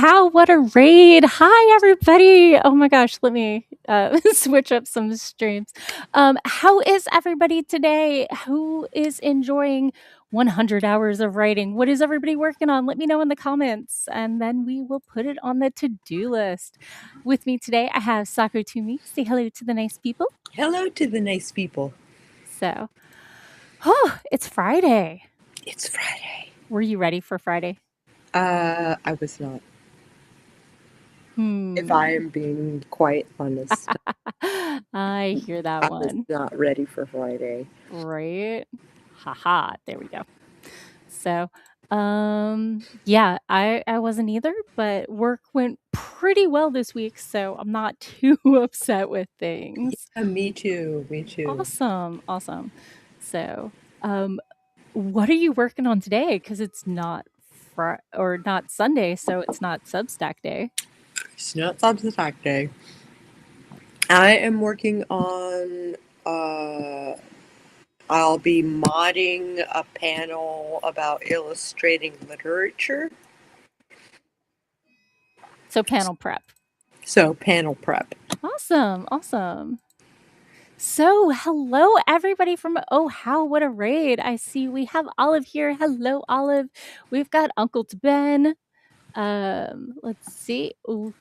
how, what a raid. Hi, everybody. Oh my gosh, let me switch up some streams. How is everybody today? Who is enjoying 100 hours of writing? What is everybody working on? Let me know in the comments, and then we will put it on the to-do list. With me today, I have Sako Tumi. Say hello to the nice people. Hello to the nice people. So, it's Friday. It's Friday. Were you ready for Friday? I was not. If I am being quite honest. I hear that I one. was not ready for Friday. Right? Haha, there we go. So, yeah, I wasn't either, but work went pretty well this week, so I'm not too upset with things. Yeah, me too. Awesome. So, what are you working on today? Because it's not not Sunday, so it's not Substack Day. It's not Substack Day. I am working on I'll be modding a panel about illustrating literature. So panel prep. Panel prep. Awesome. So, hello everybody from OHHOW, what a raid. I see we have Olive here. Hello, Olive. We've got Uncle Ben. Let's see. Ooh,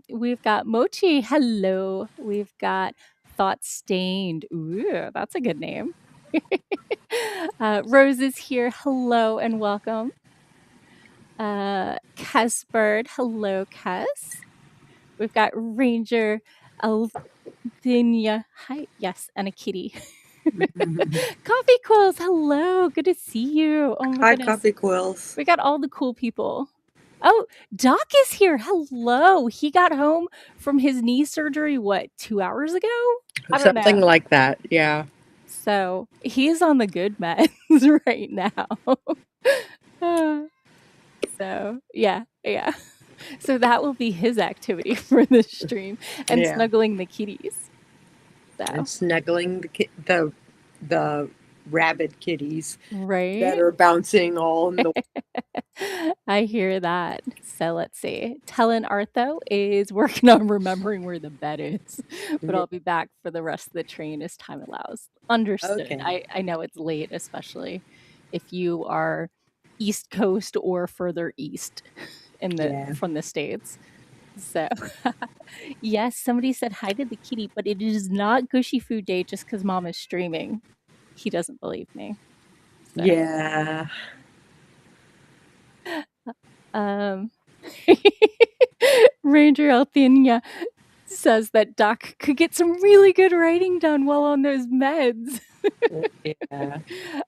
we've got Mochi. Hello. We've got Thought Stained. Ooh, that's a good name. Rose is here. Hello and welcome. Cass Bird. Hello, Cass. We've got Ranger Alvinia. Hi. Yes, and a kitty. Coffee Quills. Hello. Good to see you. Oh my goodness. Coffee Quills. We got all the cool people. Oh, Doc is here. Hello. He got home from his knee surgery, 2 hours ago? Something like that, yeah. So he's on the good meds right now. So, yeah. So that will be his activity for the stream, and snuggling the kitties. So. And snuggling the rabid kitties, right? That are bouncing all in the I hear that. So let's see. Tellin Artho is working on remembering where the bed is, but I'll be back for the rest of the train as time allows. Understood. Okay. I know it's late, especially if you are East Coast or further east from the States. So, yes, somebody said hi to the kitty, but it is not Gushy Food Day just because Mom is streaming. He doesn't believe me. So. Yeah. Ranger Althenia says that Doc could get some really good writing done while on those meds. Yeah.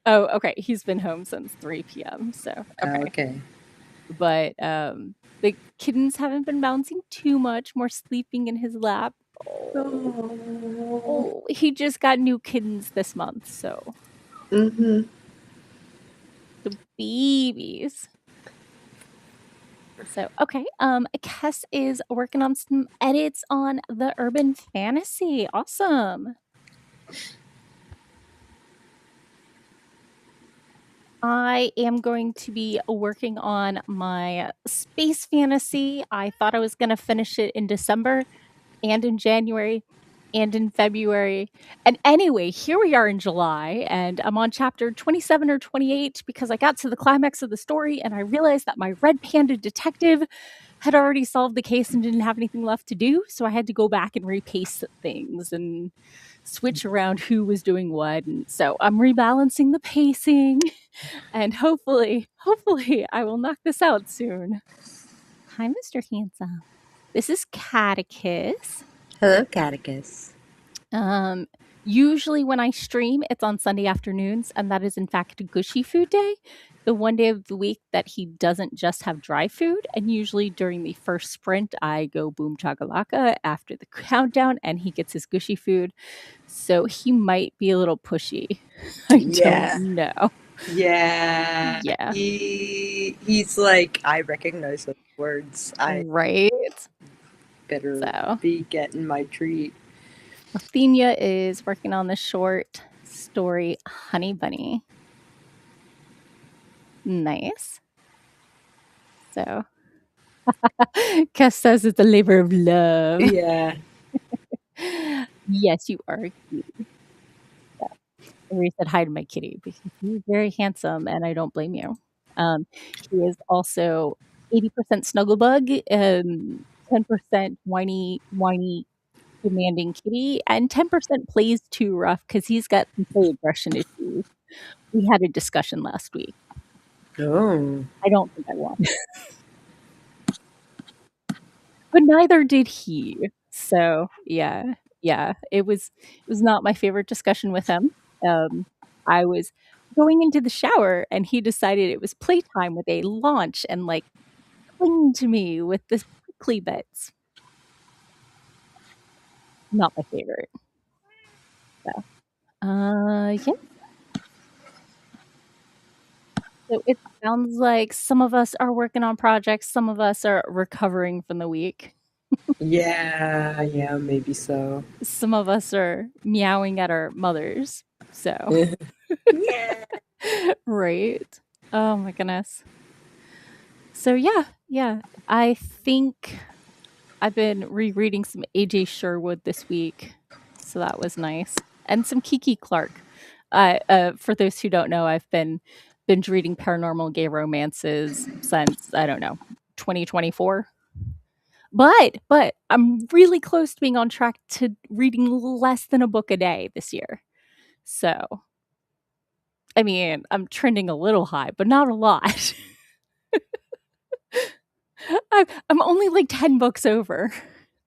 Oh, okay. He's been home since 3 p.m. So okay. But the kittens haven't been bouncing too much, more sleeping in his lap. Oh, he just got new kittens this month, so. The babies. So, okay. Cass is working on some edits on the urban fantasy. Awesome. I am going to be working on my space fantasy. I thought I was going to finish it in December and in January and in February. And anyway, here we are in July, and I'm on chapter 27 or 28 because I got to the climax of the story and I realized that my red panda detective had already solved the case and didn't have anything left to do. So I had to go back and repaste things and switch around who was doing what. And so I'm rebalancing the pacing, and hopefully I will knock this out soon. Hi, Mr. Handsome. This is Catechus. Hello, Catechus. Usually when I stream, it's on Sunday afternoons, and that is in fact Gushy Food Day, the one day of the week that he doesn't just have dry food. And usually during the first sprint, I go boom chakalaka after the countdown, and he gets his Gushy food. So he might be a little pushy. I don't know. Yeah. He's like, I recognize those words. Right. Better be getting my treat. Athenia is working on the short story Honey Bunny. Nice. So, Cass says it's a labor of love. Yeah. Yes, you are cute. Yeah. I already said hi to my kitty because he's very handsome, and I don't blame you. He is also 80% snugglebug, 10% whiny, demanding kitty, and 10% plays too rough because he's got some play aggression issues. We had a discussion last week. Oh. I don't think I won. But neither did he. So, yeah, it was not my favorite discussion with him. I was going into the shower, and he decided it was playtime with a launch and, like, clinging to me with the prickly bits. Not my favorite. So, yeah, so it sounds like some of us are working on projects, some of us are recovering from the week. Yeah, yeah, maybe so. Some of us are meowing at our mothers, so Yeah. right. Oh my goodness. So yeah, I think I've been rereading some AJ Sherwood this week, so that was nice, and some Kiki Clark. For those who don't know, I've been binge reading paranormal gay romances since, I don't know, 2024. But I'm really close to being on track to reading less than a book a day this year. So, I mean, I'm trending a little high, but not a lot. I'm only like 10 books over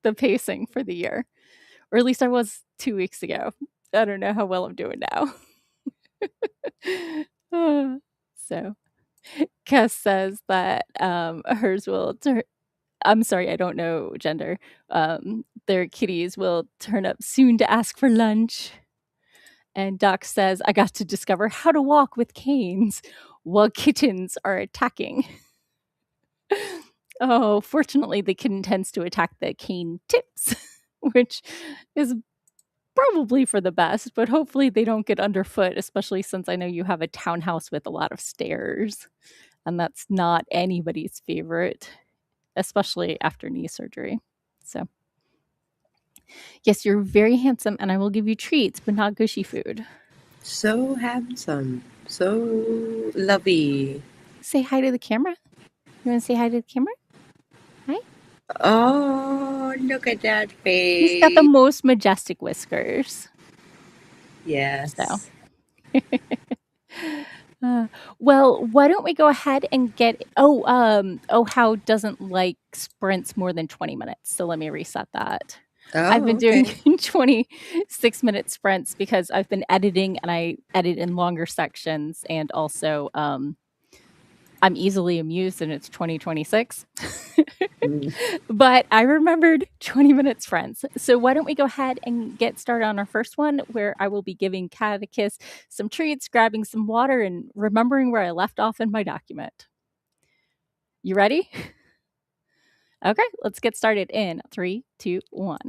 the pacing for the year, or at least I was 2 weeks ago. I don't know how well I'm doing now. So, Cass says that, hers will I'm sorry, I don't know gender. Their kitties will turn up soon to ask for lunch. And Doc says, I got to discover how to walk with canes while kittens are attacking. Oh, fortunately, the kitten tends to attack the cane tips, which is probably for the best, but hopefully they don't get underfoot, especially since I know you have a townhouse with a lot of stairs. And that's not anybody's favorite, especially after knee surgery. So, yes, you're very handsome, and I will give you treats, but not gushy food. So handsome. So lovely. Say hi to the camera. You want to say hi to the camera? Hi. Oh, look at that He's got the face. most majestic whiskers. So, Yes. uh, well, why don't we go ahead and get? How doesn't like sprints more than 20 minutes. So let me reset that. I've Oh, been doing okay. 26-minute sprints because I've been editing and I edit in longer sections, and also I'm easily amused and it's 2026. Mm. But I remembered 20 minutes, friends. So why don't we go ahead and get started on our first one, where I will be giving Catechus some treats, grabbing some water, and remembering where I left off in my document. You ready? Okay, let's get started in 3, 2, 1.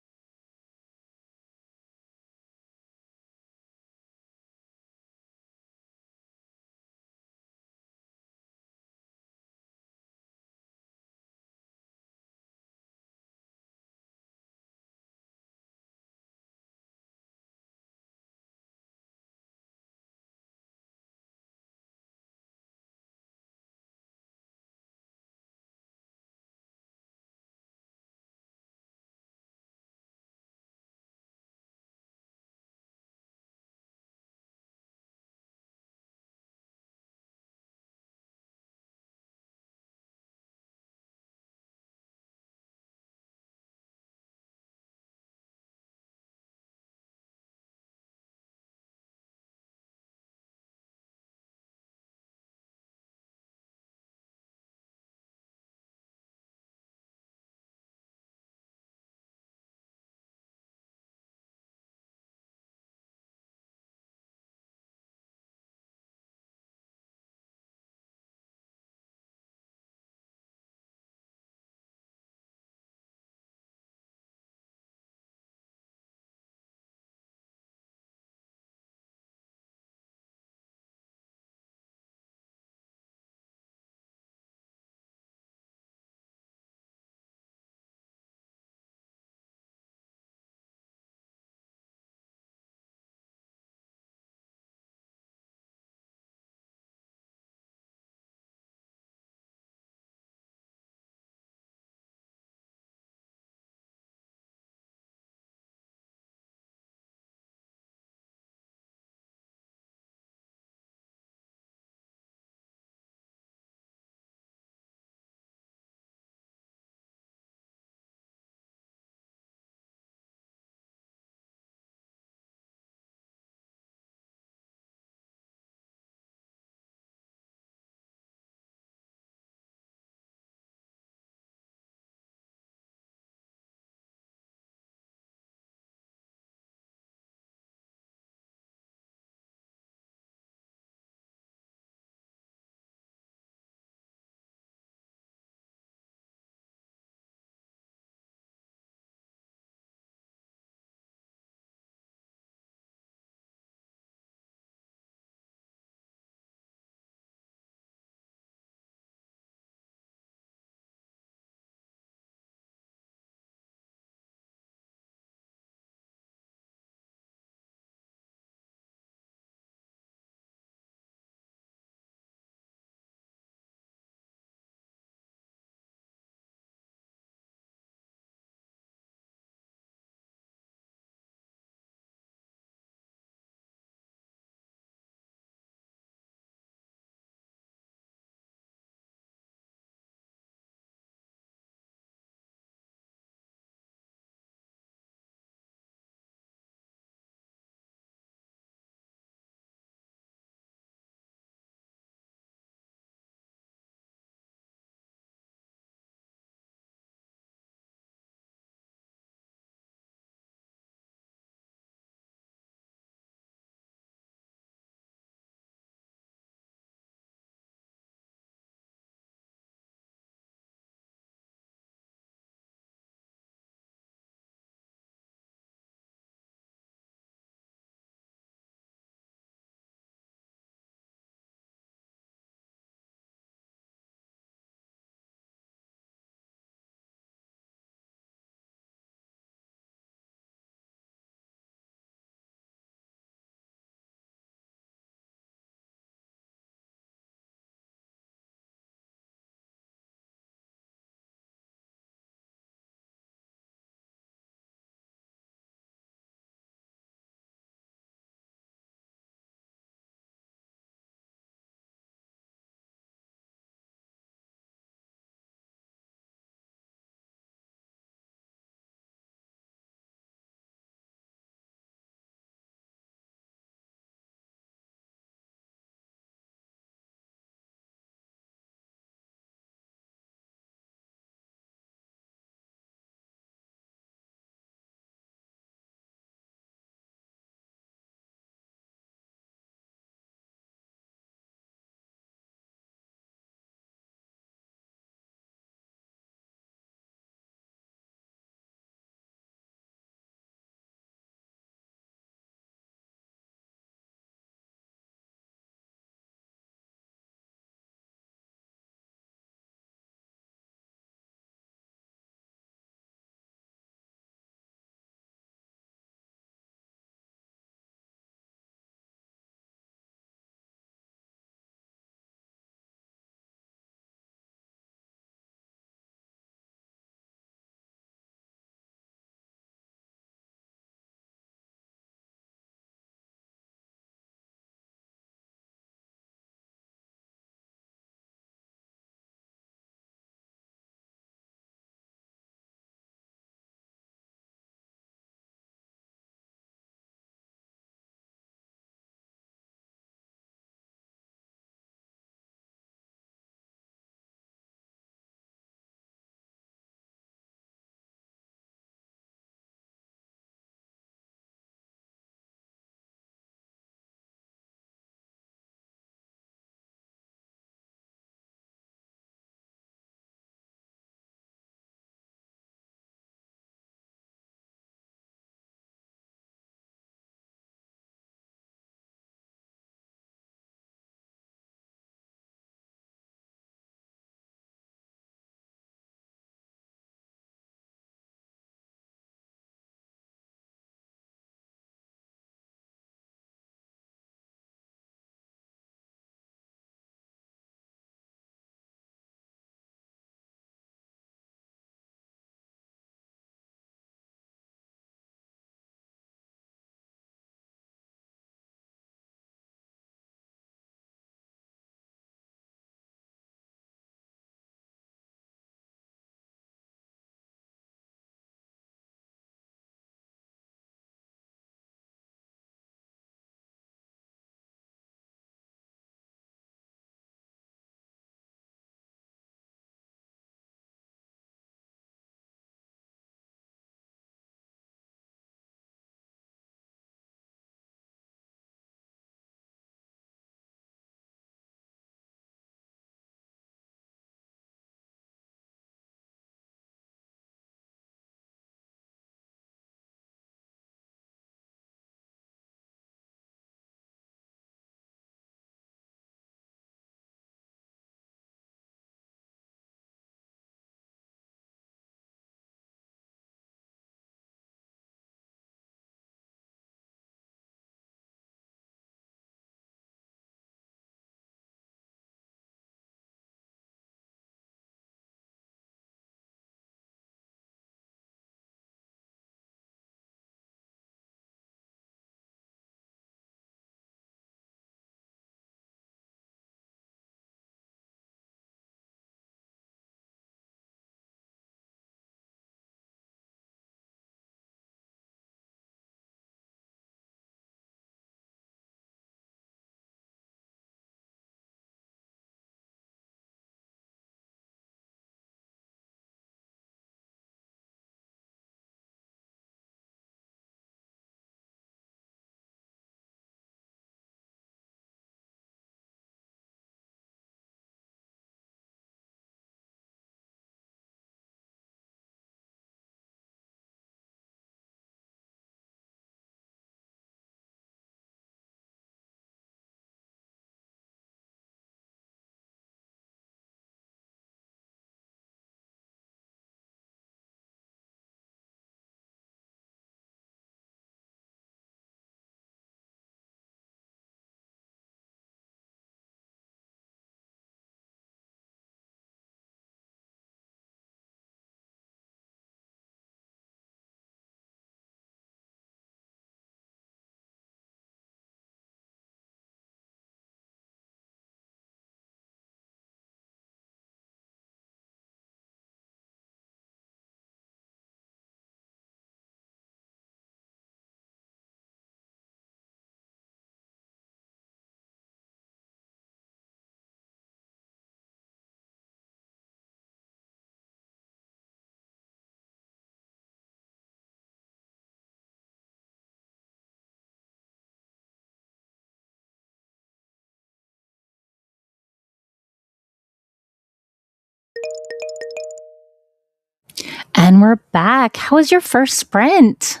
And we're back. How was your first sprint?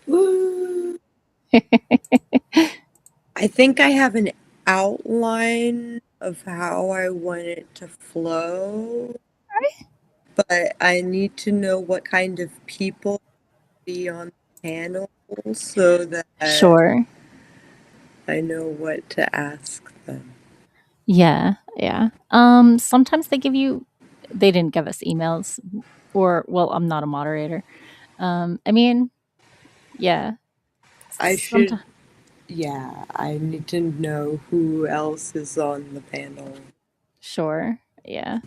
Woo. I think I have an outline of how I want it to flow, but I need to know what kind of people be on the panel so that Sure. I know what to ask them. Yeah, yeah. Sometimes they didn't give us emails or well, I'm not a moderator. I mean, yeah. I Sometimes should, yeah, I need to know who else is on the panel. sure. Yeah.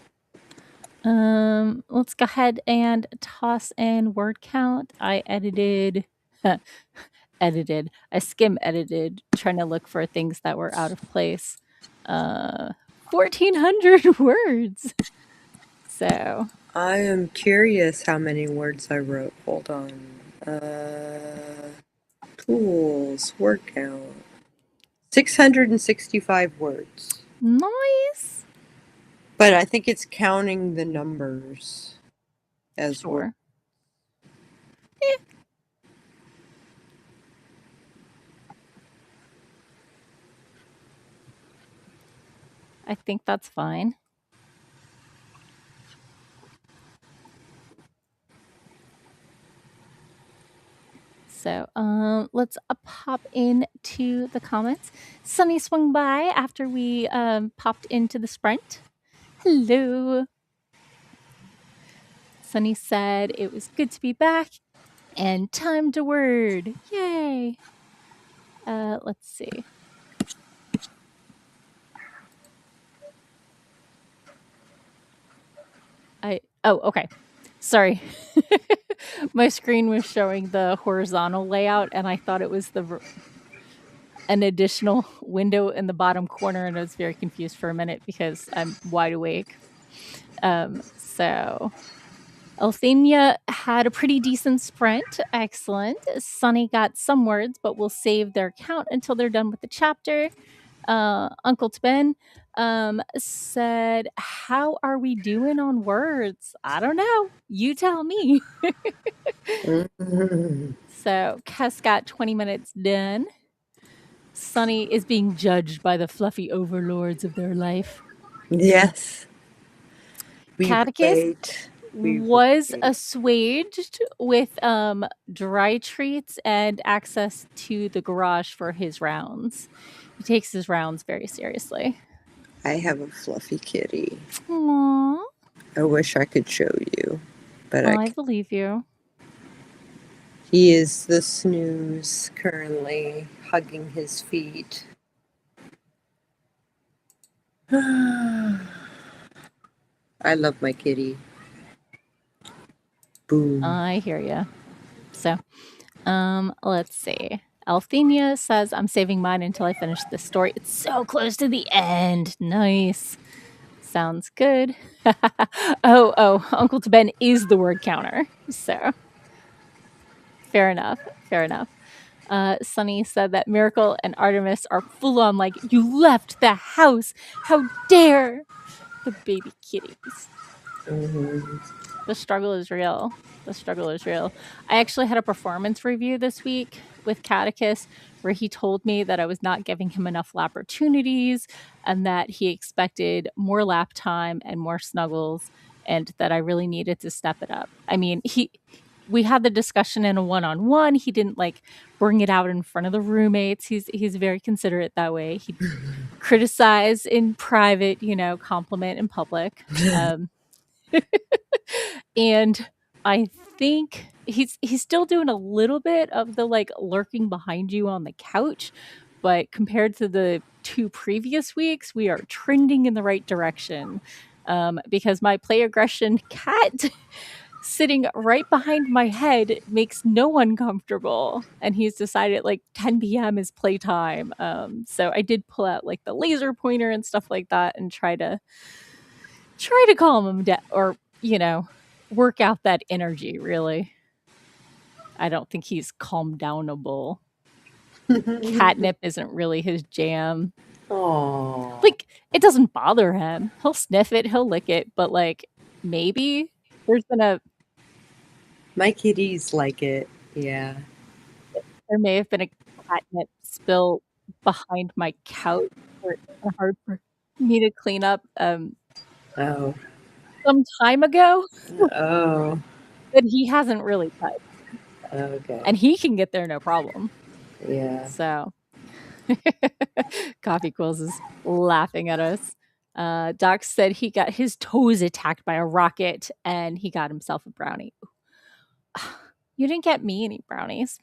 Let's go ahead and toss in word count. I edited. I skim edited trying to look for things that were out of place. 1400 words. So, I am curious how many words I wrote. Hold on. Tools, word count. 665 words. nice. But I think it's counting the numbers as words. Sure. Eh, I think that's fine. So let's pop into the comments. Sunny swung by after we popped into the sprint. Hello. Sunny said it was good to be back and time to word. Yay. Let's see. Okay. Sorry. My screen was showing the horizontal layout and I thought it was an additional window in the bottom corner and I was very confused for a minute because I'm wide awake. So Althenia had a pretty decent sprint. Excellent. Sunny got some words, but we'll save their count until they're done with the chapter. Uncle Ben said, how are we doing on words? I don't know. You tell me. So Kes got 20 minutes done. Sunny is being judged by the fluffy overlords of their life. Yes. We Catechist wait. We was wait. assuaged with dry treats and access to the garage for his rounds. He takes his rounds very seriously. I have a fluffy kitty. Aww. I wish I could show you, but I I can't. believe you. He is the snooze currently, hugging his feet. I love my kitty. Boom. I hear you. So, let's see. Althenia says, I'm saving mine until I finish this story. It's so close to the end. Nice. Sounds good. oh, Uncle Ben is the word counter. So, fair enough. Fair enough. Sunny said that Miracle and Artemis are full on like, you left the house. How dare the baby kitties. Mhm. The struggle is real. The struggle is real. I actually had a performance review this week with Catechus where he told me that I was not giving him enough lap opportunities and that he expected more lap time and more snuggles and that I really needed to step it up. I mean, we had the discussion in a one-on-one. He didn't like bring it out in front of the roommates. He's very considerate that way. He'd criticize in private, compliment in public. And I think he's still doing a little bit of the like lurking behind you on the couch, but compared to the 2 previous weeks, we are trending in the right direction. Because my play aggression cat sitting right behind my head makes no one comfortable, and he's decided like 10 p.m. is playtime. So I did pull out like the laser pointer and stuff like that and try to calm him down, or work out that energy. Really, I don't think he's calm downable. Catnip isn't really his jam. Oh, Like, it doesn't bother him. He'll sniff it, he'll lick it, but, like, maybe there's been a my kitties like it. Yeah. there may have been a catnip spill behind my couch where it's kinda hard for me to clean up, Oh. some time ago Oh. that he hasn't really touched, Okay. and he can get there no problem. Yeah. So Coffee Quills is laughing at us. Doc said he got his toes attacked by a rocket and he got himself a brownie. You didn't get me any brownies.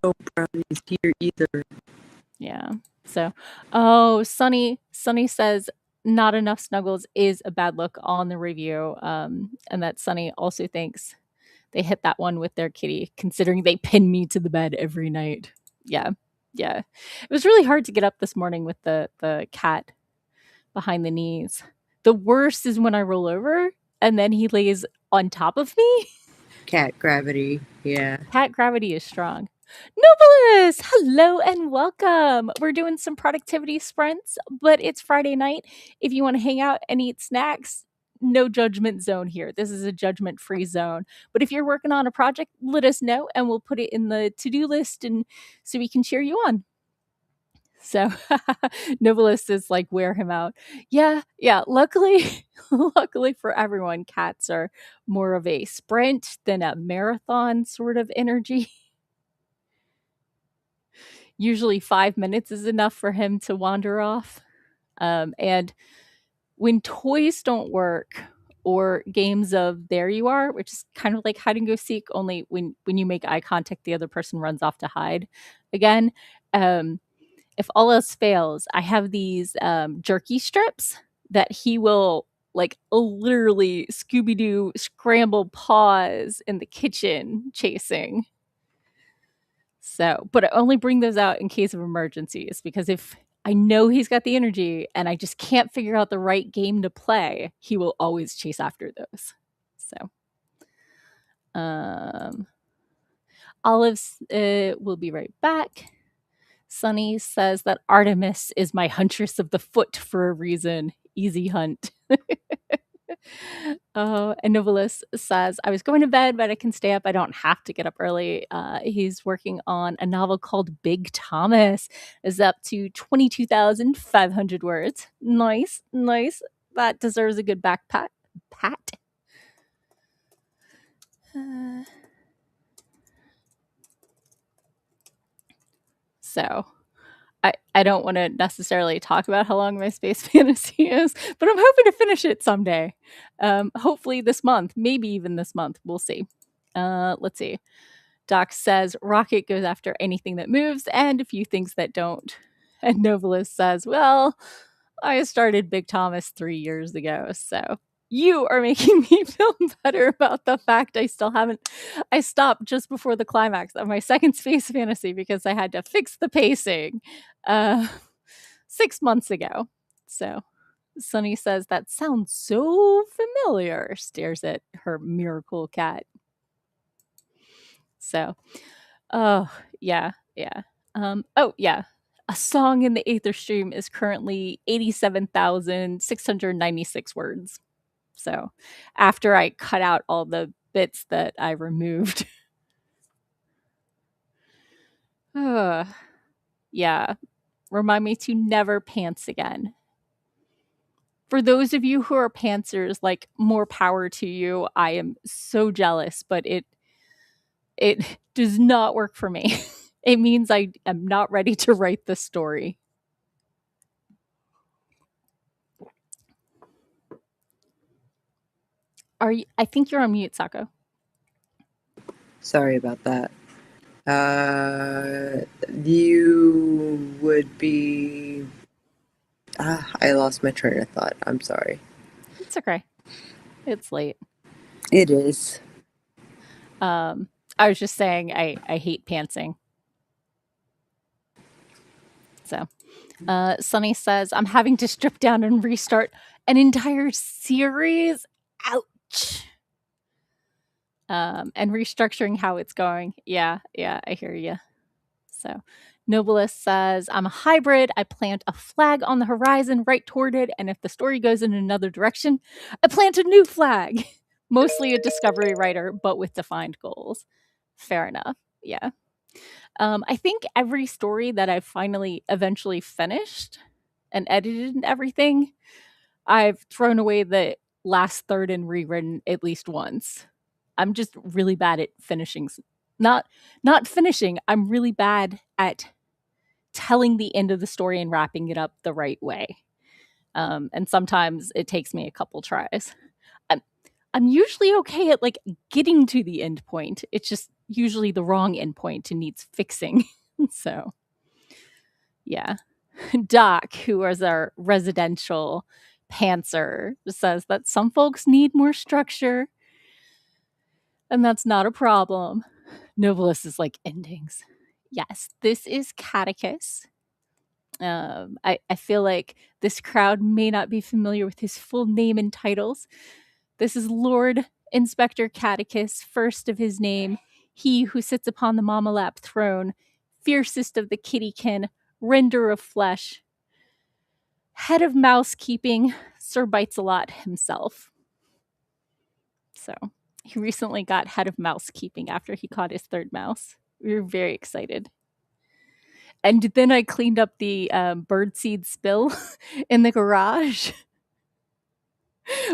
No brownies here either. Yeah. So, oh, Sunny says not enough snuggles is a bad look on the review. And that Sunny also thinks they hit that one with their kitty, considering they pin me to the bed every night. Yeah. Yeah. It was really hard to get up this morning with the cat behind the knees. The worst is when I roll over and then he lays on top of me. Cat gravity. Yeah. Cat gravity is strong. Nobilis, hello and welcome. We're doing some productivity sprints, but it's Friday night. If you want to hang out and eat snacks, no judgment zone here. This is a judgment free zone. But if you're working on a project, let us know and we'll put it in the to do list and so we can cheer you on. So Novelist is like, wear him out. Yeah, yeah. Luckily, luckily for everyone, cats are more of a sprint than a marathon sort of energy. Usually 5 minutes is enough for him to wander off. And when toys don't work or games of there you are, which is kind of like hide and go seek, only when you make eye contact, the other person runs off to hide again. If all else fails, I have these jerky strips that he will like literally Scooby Doo scramble paws in the kitchen chasing. So, but I only bring those out in case of emergencies because if I know he's got the energy and I just can't figure out the right game to play, he will always chase after those. So, Olives will be right back. Sunny says that Artemis is my huntress of the foot for a reason. Easy hunt. And Novelist says, I was going to bed, but I can stay up. I don't have to get up early. He's working on a novel called Big Thomas. Is up to 22,500 words. Nice, nice. That deserves a good back pat. So I don't want to necessarily talk about how long my space fantasy is, but I'm hoping to finish it someday. Hopefully this month, maybe even this month. We'll see. Let's see. Doc says Rocket goes after anything that moves and a few things that don't. And Novelist says, well, I started Big Thomas 3 years ago, so you are making me feel better about the fact I still haven't. I stopped just before the climax of my second space fantasy because I had to fix the pacing 6 months ago. So Sunny says, that sounds so familiar, stares at her miracle cat. So, oh, yeah, yeah. Oh, yeah. A song in the Aether Stream is currently 87,696 words. So, after I cut out all the bits that I removed. Yeah. Remind me to never pants again. For those of you who are pantsers, like more power to you. I am so jealous, but it does not work for me. It means I am not ready to write the story. Are you, I think you're on mute, Sako. Sorry about that. You would be. I lost my train of thought. I'm sorry. It's okay. It's late. It is. I was just saying I hate pantsing. So, Sunny says, I'm having to strip down and restart an entire series. Ouch. And restructuring how it's going. Yeah, I hear you. So, Nobilis says, I'm a hybrid. I plant a flag on the horizon right toward it, and if the story goes in another direction, I plant a new flag. Mostly a discovery writer, but with defined goals. Fair enough. Yeah. I think every story that I've finally eventually finished and edited and everything, I've thrown away the last third and rewritten at least once. I'm just really bad at finishing. Not finishing. I'm really bad at telling the end of the story and wrapping it up the right way. And sometimes it takes me a couple tries. I'm, I'm usually okay at like getting to the end point. It's just usually the wrong end point and needs fixing. So, yeah. Doc, who is our residential pantser, says that some folks need more structure, and that's not a problem. Novelist is like endings. Yes, this is Catechus. I feel like this crowd may not be familiar with his full name and titles. This is Lord Inspector Catechus, first of his name, he who sits upon the mama lap throne, fiercest of the kittykin, render of flesh, head of mousekeeping, Sir Bites a Lot himself. So he recently got head of mousekeeping after he caught his third mouse. We were very excited. And then I cleaned up the birdseed spill in the garage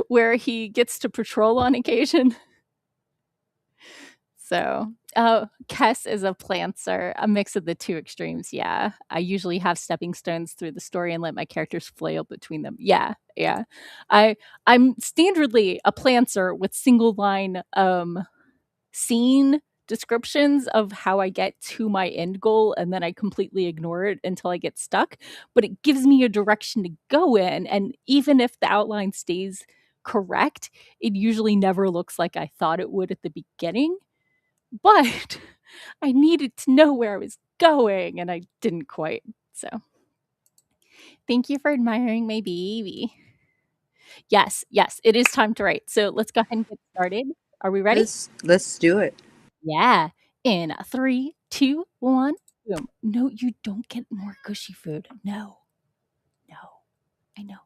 where he gets to patrol on occasion. So, Kess is a plantser, a mix of the two extremes. Yeah, I usually have stepping stones through the story and let my characters flail between them. Yeah, yeah. I'm standardly a plantser with single line scene descriptions of how I get to my end goal, and then I completely ignore it until I get stuck. But it gives me a direction to go in, and even if the outline stays correct, it usually never looks like I thought it would at the beginning. But I needed to know where I was going, and I didn't quite. So, thank you for admiring my baby. Yes, yes, it is time to write. So let's go ahead and get started. Are we ready? Let's do it. Yeah. In 3, 2, 1, boom. No, you don't get more gushy food. No, no. I know.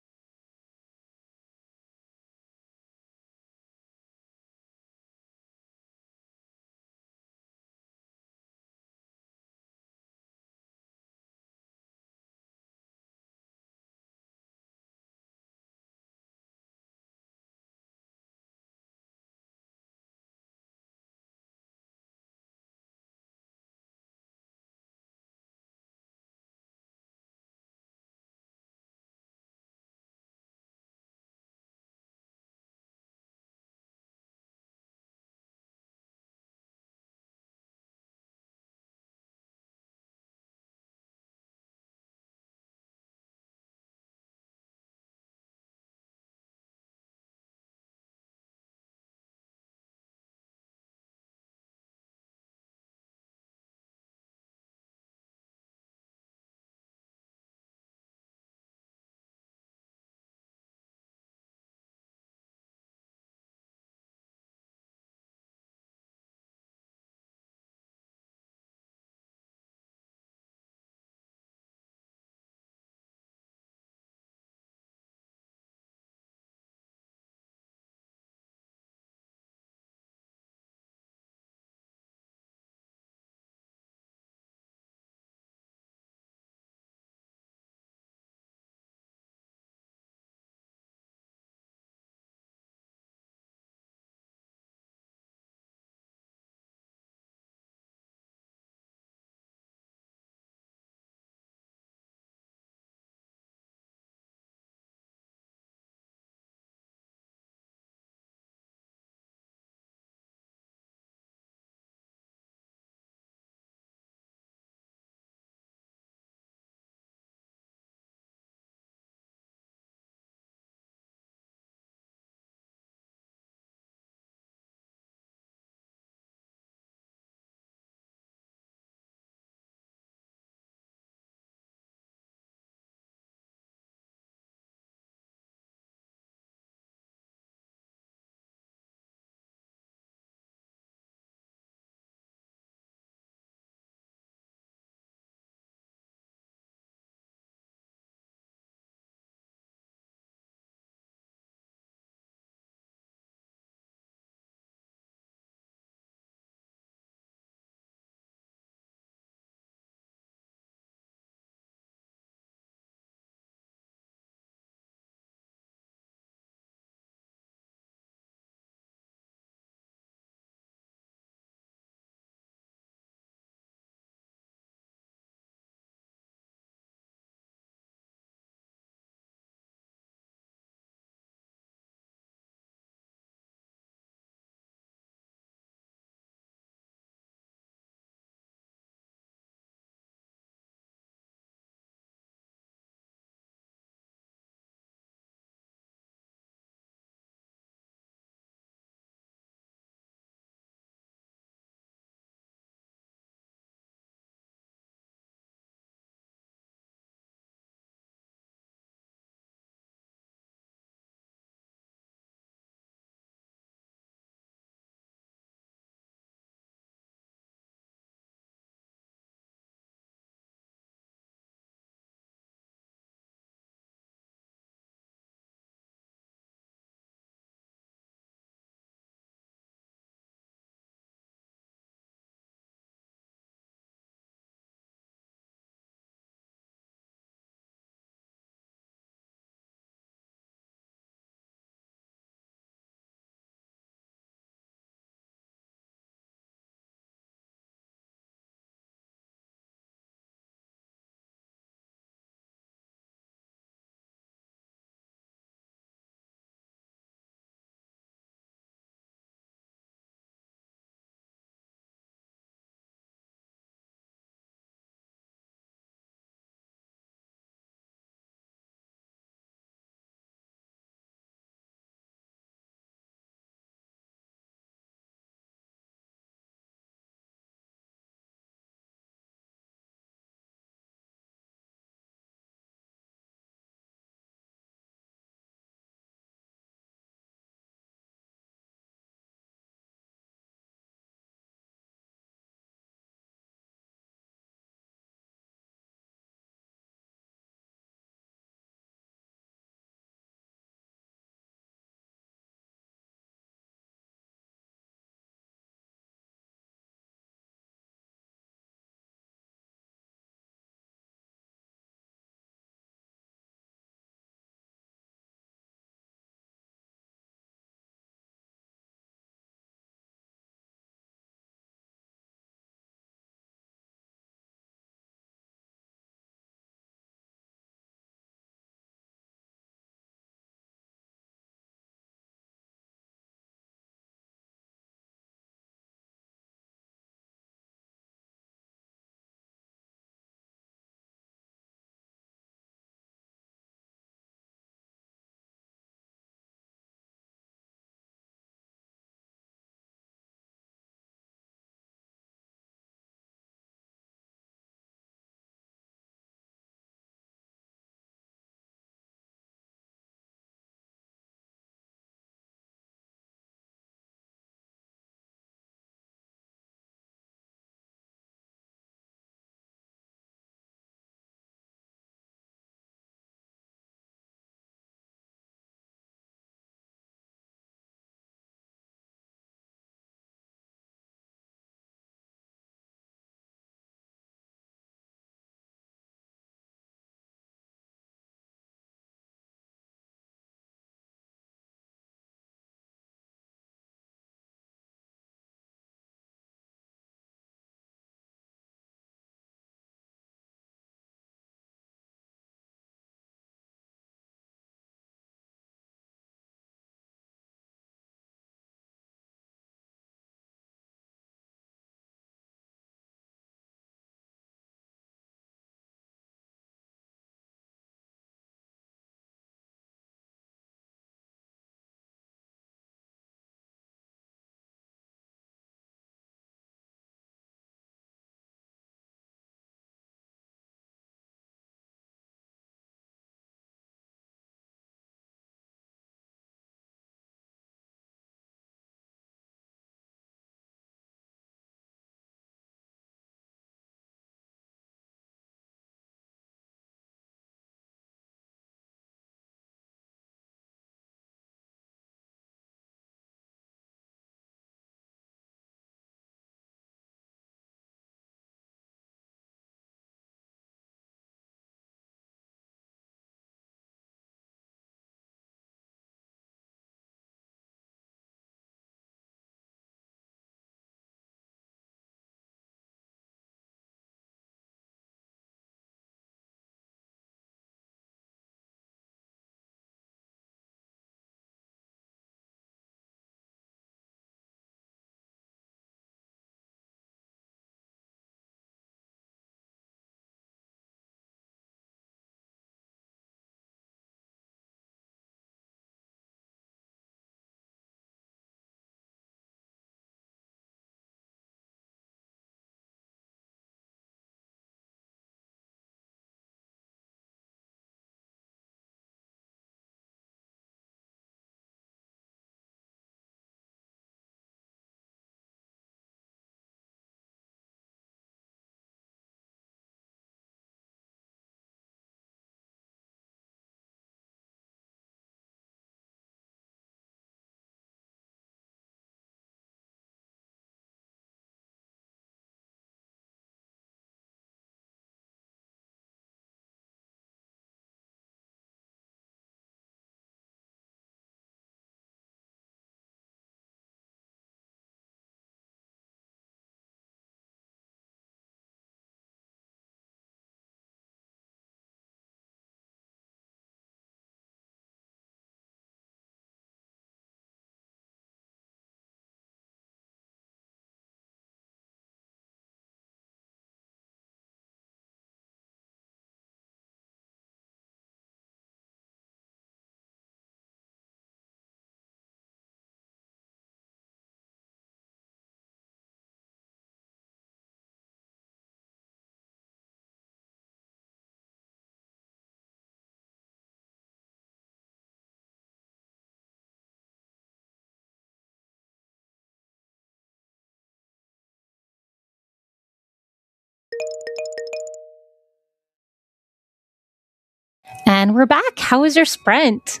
And we're back. How was your sprint?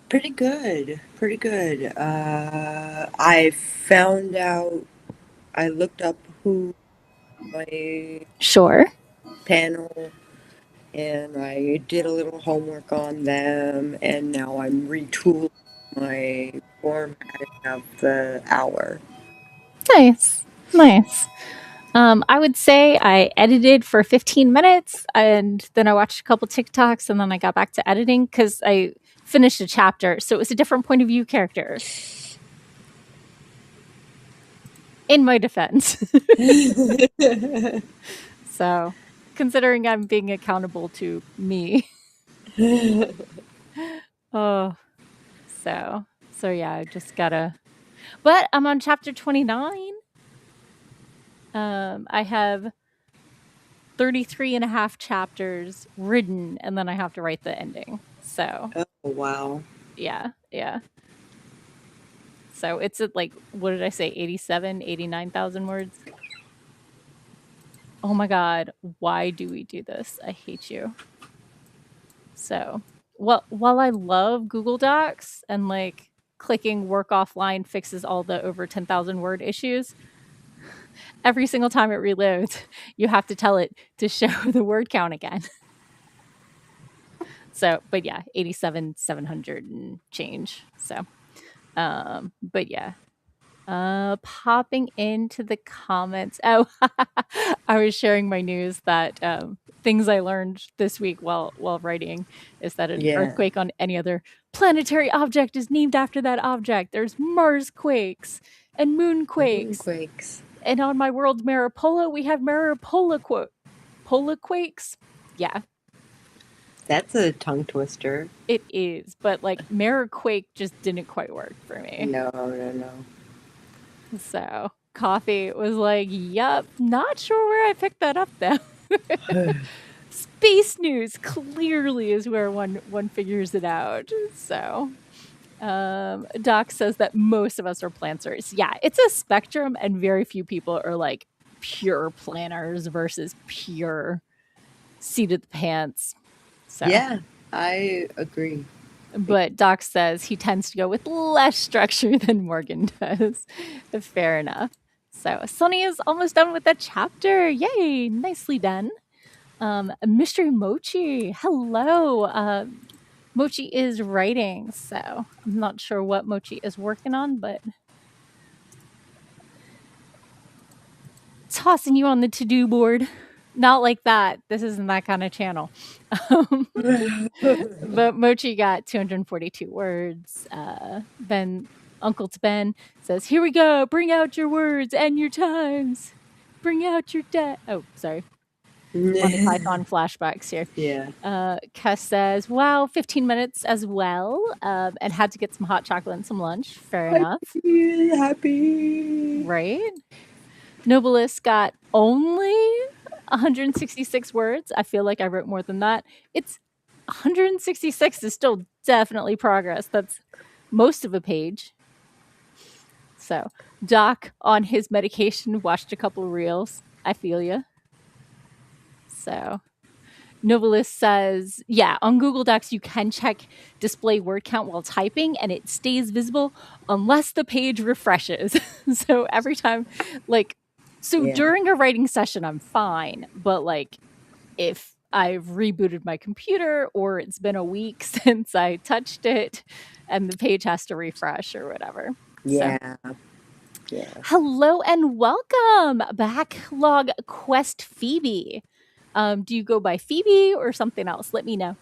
Pretty good. Pretty good. I found out, I looked up who my Sure. panel and I did a little homework on them, and now I'm retooling my formatting of the hour. Nice. Nice. I would say I edited for 15 minutes and then I watched a couple TikToks and then I got back to editing because I finished a chapter. So it was a different point of view character. In my defense. So considering I'm being accountable to me. Oh, so yeah, I just gotta. But I'm on chapter 29. I have 33 and a half chapters written, and then I have to write the ending. So, Oh, wow. yeah. So it's at like, what did I say, 87, 89,000 words? Oh my God. Why do we do this? I hate you. So, well, while I love Google Docs and like clicking work offline fixes all the over 10,000 word issues, every single time it reloads, you have to tell it to show the word count again. So, but yeah, 87,700 and change. So, but yeah, popping into the comments. Oh, I was sharing my news that things I learned this week while writing is that an Yeah. earthquake on any other planetary object is named after that object. There's Mars quakes and moon quakes. Moonquakes. And on my world Maripola, we have Maripola Pola quakes. Yeah, That's a tongue twister. it is. But like Mariquake just didn't quite work for me. No, no, no. So Coffee was like, "Yup, not sure where I picked that up though." Space news clearly is where one figures it out. So Doc says that most of us are planters. Yeah, it's a spectrum, and very few people are like pure planners versus pure seat of the pants. So Yeah, I agree. but Doc says he tends to go with less structure than Morgan does. Fair enough. So Sunny is almost done with that chapter. Yay! Nicely done. Mystery Mochi, hello. Mochi is writing, so I'm not sure what Mochi is working on, but tossing you on the to-do board. Not like that. This isn't that kind of channel. But Mochi got 242 words. Uncle to Ben says, "Here we go. Bring out your words and your times. Bring out your debt." Oh, sorry. Monty Python flashbacks here. Yeah. Cass says, "Wow, 15 minutes as well, and had to get some hot chocolate and some lunch. Fair enough, I feel happy. right?" Nobilis got only 166 words. I feel like I wrote more than that. It's 166 is still definitely progress. That's most of a page. So Doc on his medication watched a couple of reels. I feel you. So Novelist says, yeah, on Google Docs, you can check display word count while typing and it stays visible unless the page refreshes. So every time, like, Yeah. during a writing session, I'm fine. But like, if I've rebooted my computer or it's been a week since I touched it and the page has to refresh or whatever. Yeah. So. Yeah. Hello and welcome, Backlog Quest Phoebe. Do you go by Phoebe or something else? Let me know.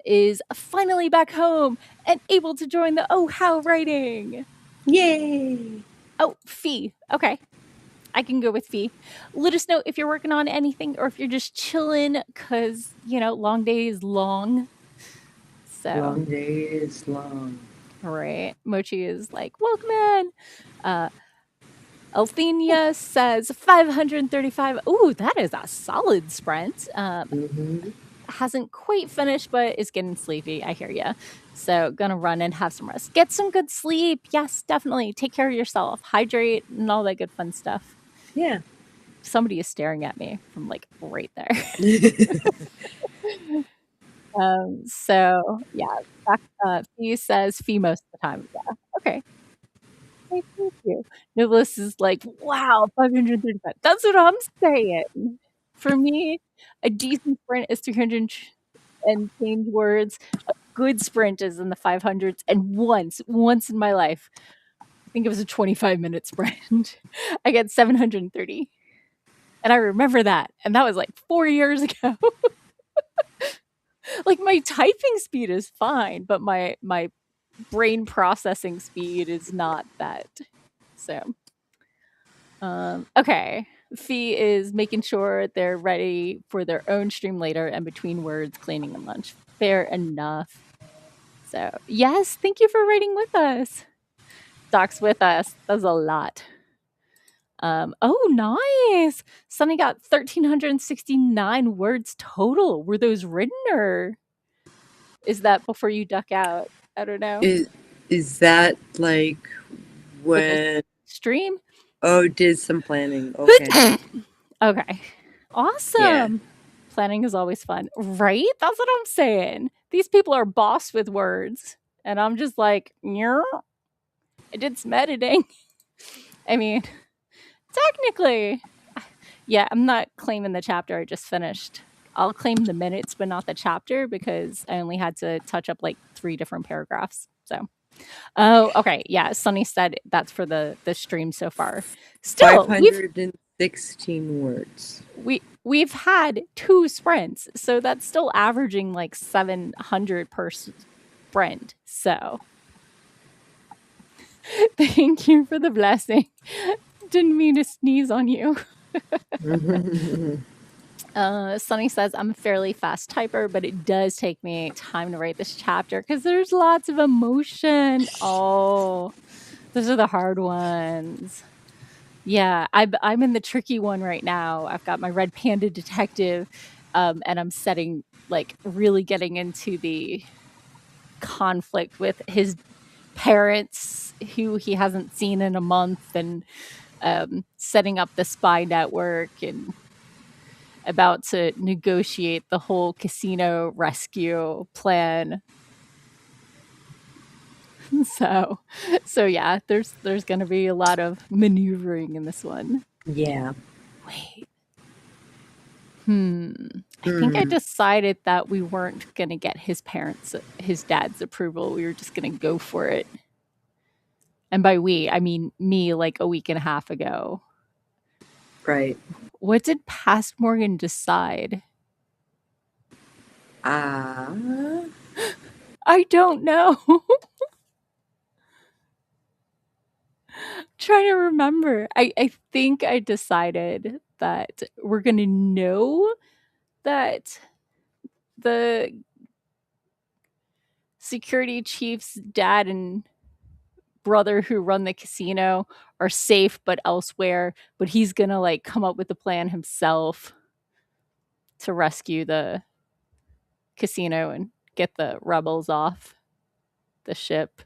Is finally back home and able to join the OHHOW writing. Yay! Oh, Fee. Okay. I can go with Fee. Let us know if you're working on anything or if you're just chilling because, long day is long. So. Long day is long. Right. Mochi is like, welcome in. Althenia says 535. Ooh, that is a solid sprint. Hasn't quite finished, but is getting sleepy. I hear you. So gonna run and have some rest. Get some good sleep. Yes, definitely. Take care of yourself. Hydrate and all that good fun stuff. Yeah. Somebody is staring at me from like right there. So yeah, Fee says Fee most of the time. Yeah. Okay. Okay, thank you. Nicholas is like, wow, 535. That's what I'm saying. For me, a decent sprint is 300 and change words. A good sprint is in the 500s. And once in my life, I think it was a 25-minute sprint, I get 730. And I remember that. And that was like 4 years ago. Like my typing speed is fine, but my brain processing speed is not that. So, okay. Fee is making sure they're ready for their own stream later and between words, cleaning and lunch. Fair enough. So, yes, thank you for writing with us. Doc's with us. That was a lot. Oh, nice. Sunny got 1,369 words total. Were those written or is that before you duck out? I don't know. Is that like With the when stream? did some planning. Okay. Okay. Yeah. Awesome. Planning is always fun, right? That's what I'm saying. These people are boss with words, and I'm just like, yeah. I did some editing. I mean, technically, yeah, I'm not claiming the chapter I just finished. I'll claim the minutes, but not the chapter because I only had to touch up like 3 different paragraphs. So, oh, okay, yeah. Sunny said that's for the stream so far. Still, 516 words. we've had 2 sprints, so that's still averaging like 700 per sprint. So, thank you for the blessing. Didn't mean to sneeze on you. Sunny says, I'm a fairly fast typer, but it does take me time to write this chapter because there's lots of emotion. Oh, those are the hard ones. Yeah, I'm in the tricky one right now. I've got my red panda detective, and I'm setting like really getting into the conflict with his parents who he hasn't seen in a month and setting up the spy network and about to negotiate the whole casino rescue plan. So yeah, there's going to be a lot of maneuvering in this one. Yeah. Wait. I think I decided that we weren't going to get his dad's approval. We were just going to go for it. And by we, I mean me like a week and a half ago. Right. What did Past Morgan decide? I don't know. Trying to remember. I think I decided that we're going to know that the security chief's dad and brother who run the casino are safe but elsewhere, but he's going to like come up with a plan himself to rescue the casino and get the rebels off the ship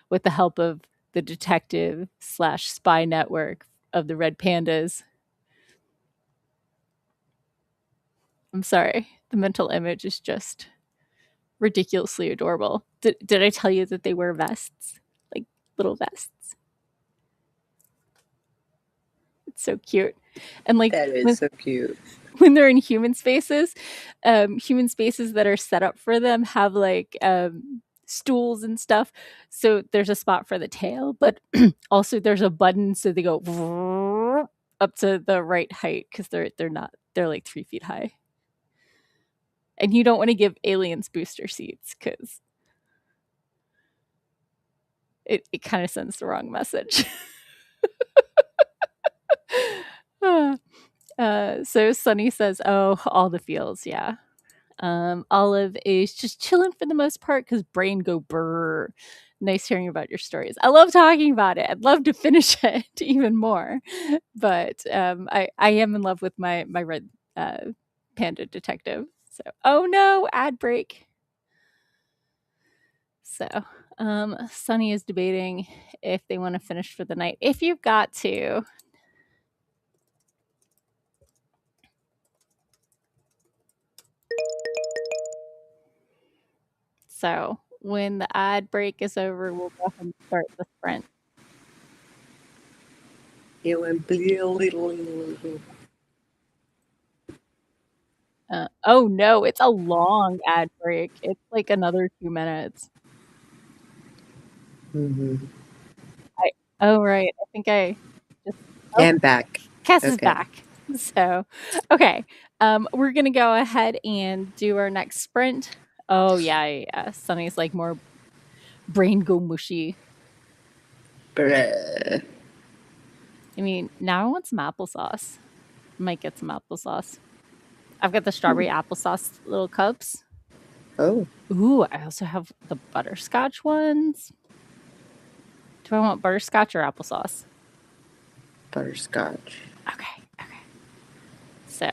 with the help of the detective / spy network of the Red Pandas. I'm sorry. The mental image is just ridiculously adorable. Did I tell you that they wear vests? Like little vests. It's so cute. And like That is so cute. when they're in human spaces that are set up for them have like stools and stuff. So there's a spot for the tail, but also there's a button so they go up to the right height because they're like 3 feet high. And you don't want to give aliens booster seats because it kind of sends the wrong message. So Sunny says, oh, all the feels, yeah. Olive is just chilling for the most part because brain go brr. Nice hearing about your stories. I love talking about it. I'd love to finish it even more, but I am in love with my red panda detective. So oh no, ad break. So Sunny is debating if they want to finish for the night. If you've got to. So when the ad break is over, we'll go ahead and start the sprint. It went bleeding. Oh no, it's a long ad break. It's like another 2 minutes. Mm-hmm. I oh right. I think I just oh And back. Cass is Okay. back. So okay. We're gonna go ahead and do our next sprint. Oh yeah. Sunny's like more brain go mushy. Bruh. I mean, now I want some applesauce. Might get some applesauce. I've got the strawberry applesauce little cups. Oh, Ooh, I also have the butterscotch ones. Do I want butterscotch or applesauce? butterscotch. Okay. So,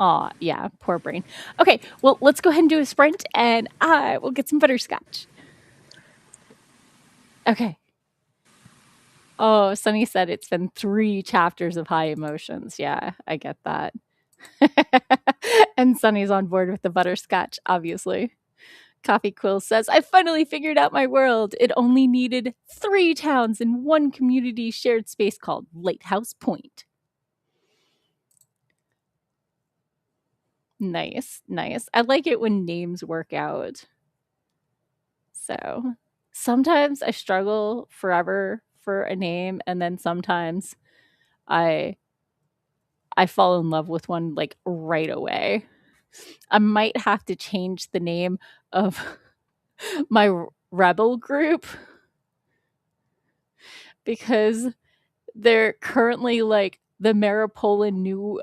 aw, yeah, poor brain. Okay, well, let's go ahead and do a sprint and I will get some butterscotch. Okay. Oh, Sunny said it's been 3 chapters of high emotions. Yeah, I get that. And Sunny's on board with the butterscotch, obviously. Coffee Quill says, I finally figured out my world. It only needed 3 towns and 1 community shared space called Lighthouse Point. Nice. I like it when names work out. So sometimes I struggle forever for a name, and then sometimes I fall in love with one like right away. I might have to change the name of my rebel group because they're currently like the Maripolan New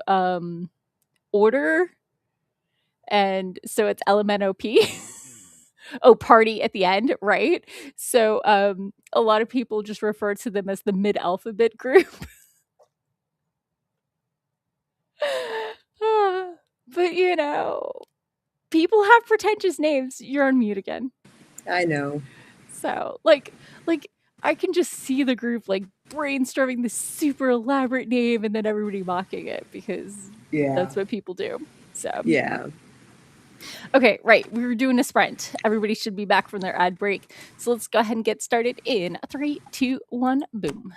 Order, and so it's LMNOP. Oh, party at the end, right? So a lot of people just refer to them as the mid alphabet group. But people have pretentious names. You're on mute again. I know. So like I can just see the group like brainstorming this super elaborate name and then everybody mocking it because Yeah. that's what people do. So Yeah. okay, right. We were doing a sprint. Everybody should be back from their ad break. So let's go ahead and get started in 3, 2, 1, boom.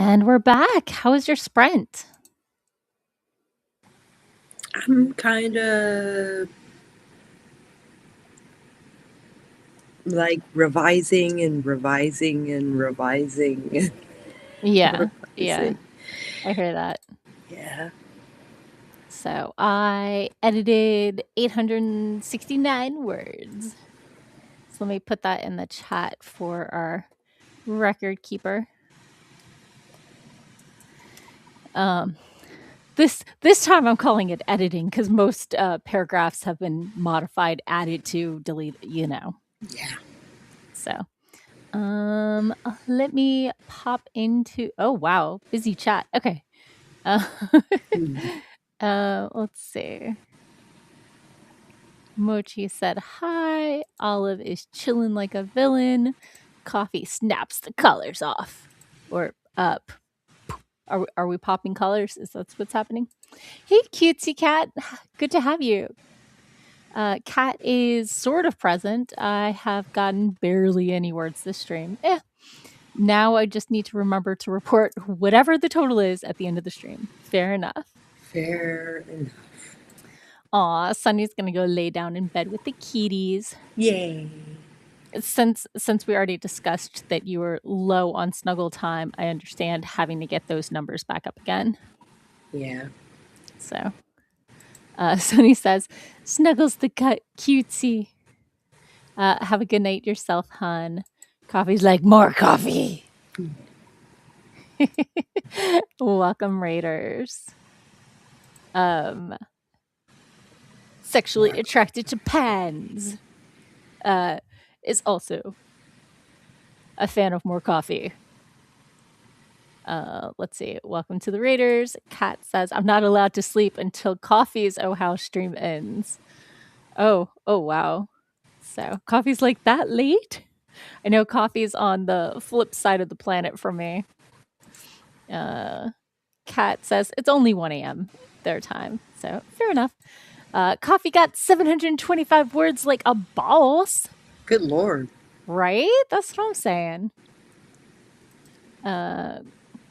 And we're back. How was your sprint? I'm kind of like revising and revising and revising and Yeah, yeah, revising. I hear that. Yeah. So I edited 869 words. So let me put that in the chat for our record keeper. This time I'm calling it editing because most paragraphs have been modified, added to, delete. Yeah. So let me pop into. Oh wow, busy chat. Okay. Uh, let's see. Mochi said hi. Olive is chilling like a villain. Coffee snaps the colors off. Or up. Are we popping colors? Is that what's happening? Hey, cutesy cat. Good to have you. Cat is sort of present. I have gotten barely any words this stream. Now I just need to remember to report whatever the total is at the end of the stream. Fair enough. Fair enough. Aw, Sunny's gonna go lay down in bed with the kitties. Yay. Since we already discussed that you were low on snuggle time, I understand having to get those numbers back up again. Yeah. So, Sunny says, "Snuggles the cutesy." Have a good night yourself, hun. Coffee's like, more coffee. Welcome, Raiders. Sexually attracted to pans. Is also a fan of more coffee. Let's see. Welcome to the Raiders. Kat says, I'm not allowed to sleep until Coffee's OHHOW stream ends. Oh, wow. So Coffee's like that late? I know Coffee's on the flip side of the planet from me. Kat says, it's only 1 a.m. their time. So fair enough. Coffee got 725 words like a boss. Good Lord. Right? That's what I'm saying.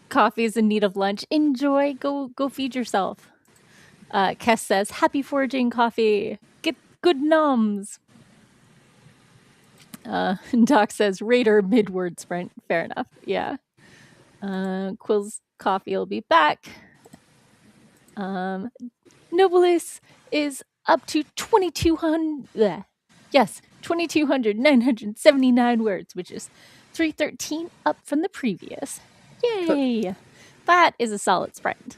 Coffee's in need of lunch. Enjoy. Go feed yourself. Kess says, happy foraging, Coffee. Get good nums. Doc says, Raider mid-word sprint. Fair enough. Yeah. Quill's Coffee will be back. Nobilis is up to 2,200. Yes, 2,200,979 words, which is 313 up from the previous. Yay! That is a solid sprint.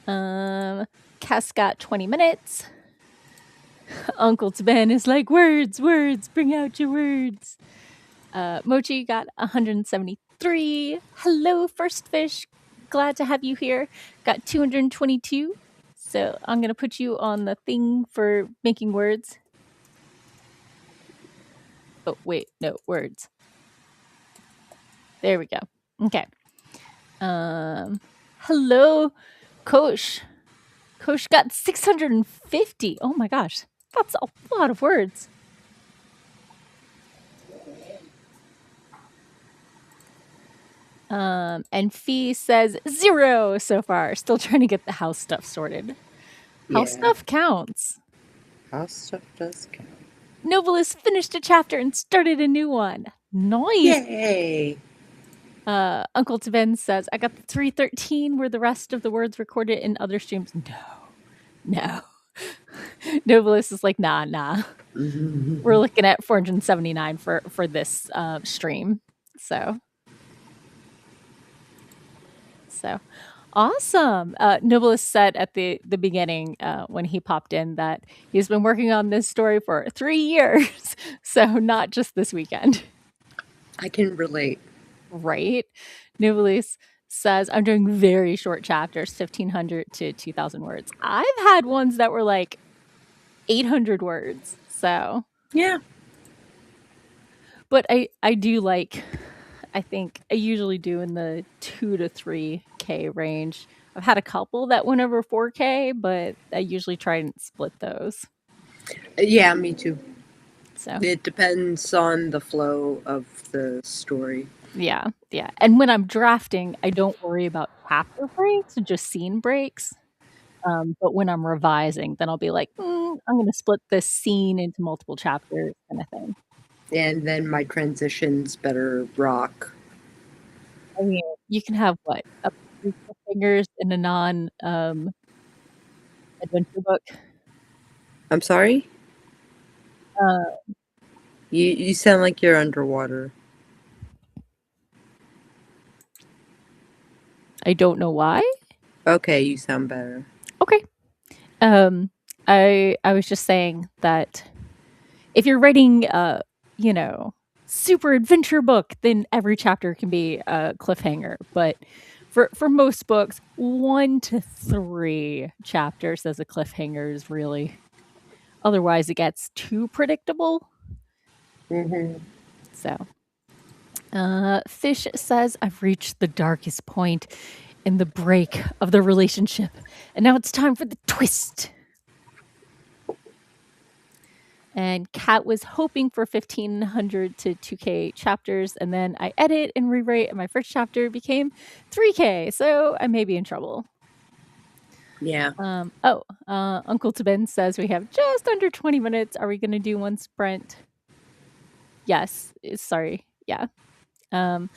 Cass got 20 minutes. Uncle Taban is like, words, bring out your words. Mochi got 173. Hello, First Fish. Glad to have you here. Got 222. So I'm going to put you on the thing for making words. Oh, wait, no, words. There we go. Okay. Hello, Kosh. Kosh got 650. Oh my gosh. That's a lot of words. And Fee says 0 so far. Still trying to get the house stuff sorted. House stuff counts. House stuff does count. Novelist finished a chapter and started a new one. Nice. Yay. Uncle Taben says, I got the 313 were the rest of the words recorded in other streams. No. Novelist is like, nah. We're looking at 479 for this stream. So awesome. Novelist said at the beginning when he popped in that he's been working on this story for 3 years. So not just this weekend. I can relate. Right? Novelist says, I'm doing very short chapters, 1,500 to 2,000 words. I've had ones that were like 800 words. So yeah. But I do like, I think I usually do in the 2 to 3K range. I've had a couple that went over 4K, but I usually try and split those. Yeah, me too. So it depends on the flow of the story. Yeah, yeah, and when I'm drafting, I don't worry about chapter breaks, just scene breaks, but when I'm revising, then I'll be like, I'm gonna split this scene into multiple chapters," kinda thing. And then my transitions better rock. I mean, you can have, what, up to 3 cliffhangers in a adventure book? I'm sorry? Uh, You sound like you're underwater. I don't know why. Okay, you sound better. Okay. Um, I was just saying that if you're writing you know, super adventure book, then every chapter can be a cliffhanger. But for most books, 1 to 3 chapters as a cliffhanger is really otherwise it gets too predictable. Mm-hmm. So, Fish says, "I've reached the darkest point in the break of the relationship, and now it's time for the twist." And Kat was hoping for 1,500 to 2K chapters, and then I edit and rewrite, and my first chapter became 3K, so I may be in trouble. Yeah. Uncle Tabin says we have just under 20 minutes. Are we going to do one sprint? Yes. Sorry. Yeah. I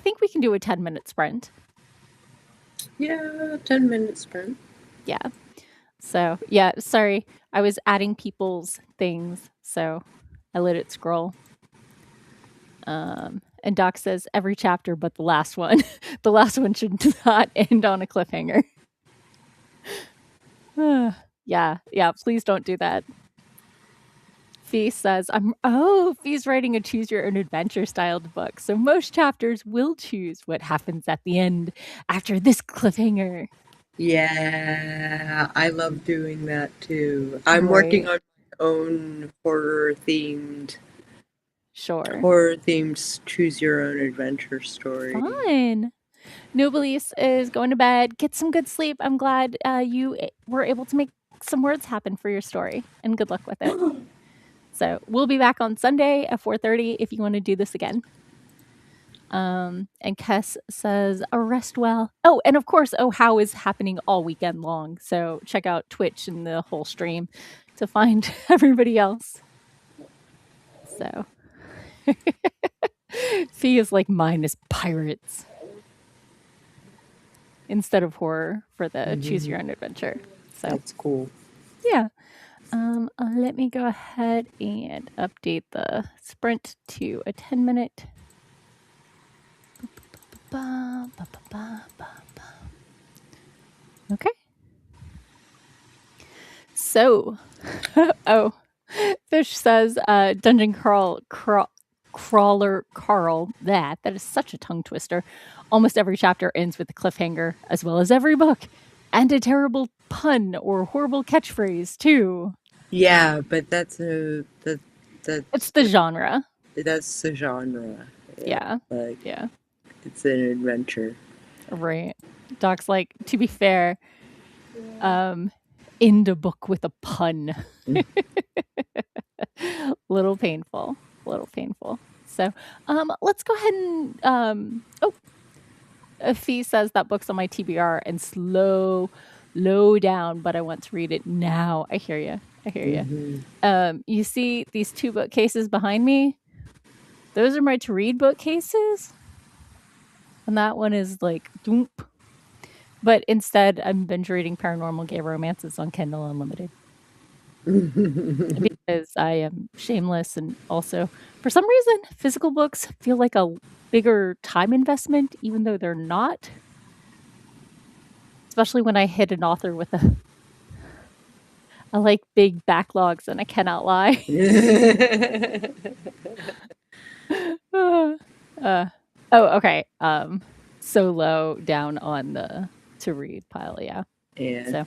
think we can do a 10-minute sprint. Yeah, 10 minute sprint. Yeah. So, yeah, sorry. I was adding people's things, so I let it scroll. And Doc says every chapter but the last one. The last one should not end on a cliffhanger. Yeah, please don't do that. Fee says, Fee's writing a choose your own adventure styled book. So most chapters will choose what happens at the end after this cliffhanger. Yeah, I love doing that too. I'm working Right. on my own Sure. horror themed choose your own adventure story. Fun. Nobilis is going to bed. Get some good sleep. I'm glad you were able to make some words happen for your story, and good luck with it. So we'll be back on Sunday at 4:30 if you want to do this again. And Kess says, rest well. Oh, and of course, OHHOW is happening all weekend long. So check out Twitch and the whole stream to find everybody else. So Fee is like mine is pirates instead of horror for the choose your own adventure. So That's cool. yeah. Let me go ahead and update the sprint to a 10-minute. Okay. So, Fish says, Dungeon Crawler Carl, that is such a tongue twister. Almost every chapter ends with a cliffhanger, as well as every book, and a terrible pun or horrible catchphrase, too. Yeah, but It's the the, genre. that's the genre. Yeah. Like Yeah. it's an adventure. Right. Doc's like, to be fair, end a book with a pun. Little painful. So, let's go ahead and Fee says that book's on my TBR and low down, but I want to read it now. I hear you. You see these 2 bookcases behind me? Those are my to read bookcases. And that one is like doomp. But instead, I'm binge reading paranormal gay romances on Kindle Unlimited. Because I am shameless, and also, for some reason, physical books feel like a bigger time investment, even though they're not. Especially when I hit an author with I like big backlogs, and I cannot lie. Okay. So low down on the to read pile, yeah. Yeah.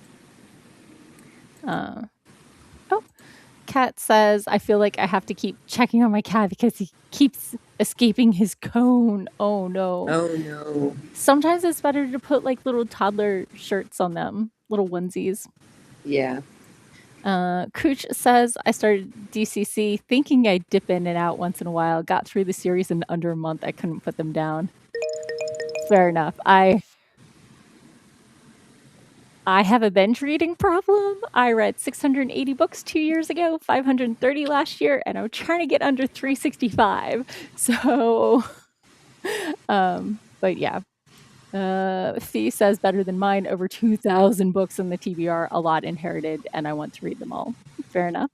So, Cat says, I feel like I have to keep checking on my cat because he keeps escaping his cone. Oh no. Oh no. Sometimes it's better to put like little toddler shirts on them, little onesies. Yeah. Cooch says, I started DCC thinking I'd dip in and out once in a while, got through the series in under a month. I couldn't put them down. Fair enough. I have a binge reading problem. I read 680 books 2 years ago, 530 last year, and I'm trying to get under 365. So, but yeah. Fee says better than mine, over 2,000 books in the TBR, a lot inherited, and I want to read them all. Fair enough.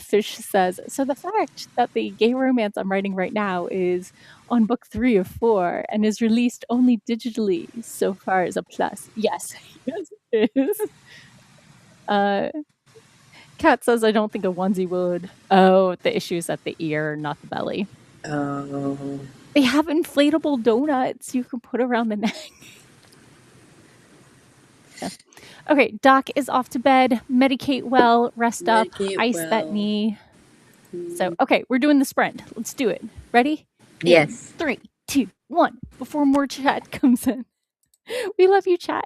Fish says, so the fact that the gay romance I'm writing right now is on book 3 of 4 and is released only digitally so far is a plus. Yes, yes, it is. Kat says, I don't think a onesie would. Oh, the issue is at the ear, not the belly. Oh. They have inflatable donuts you can put around the neck. Yeah. Okay, Doc is off to bed. Medicate well, rest up, Medicate ice that well. knee. So, okay, we're doing the sprint. Let's do it. Ready? In Yes. 3, 2, 1. Before more chat comes in. We love you, chat.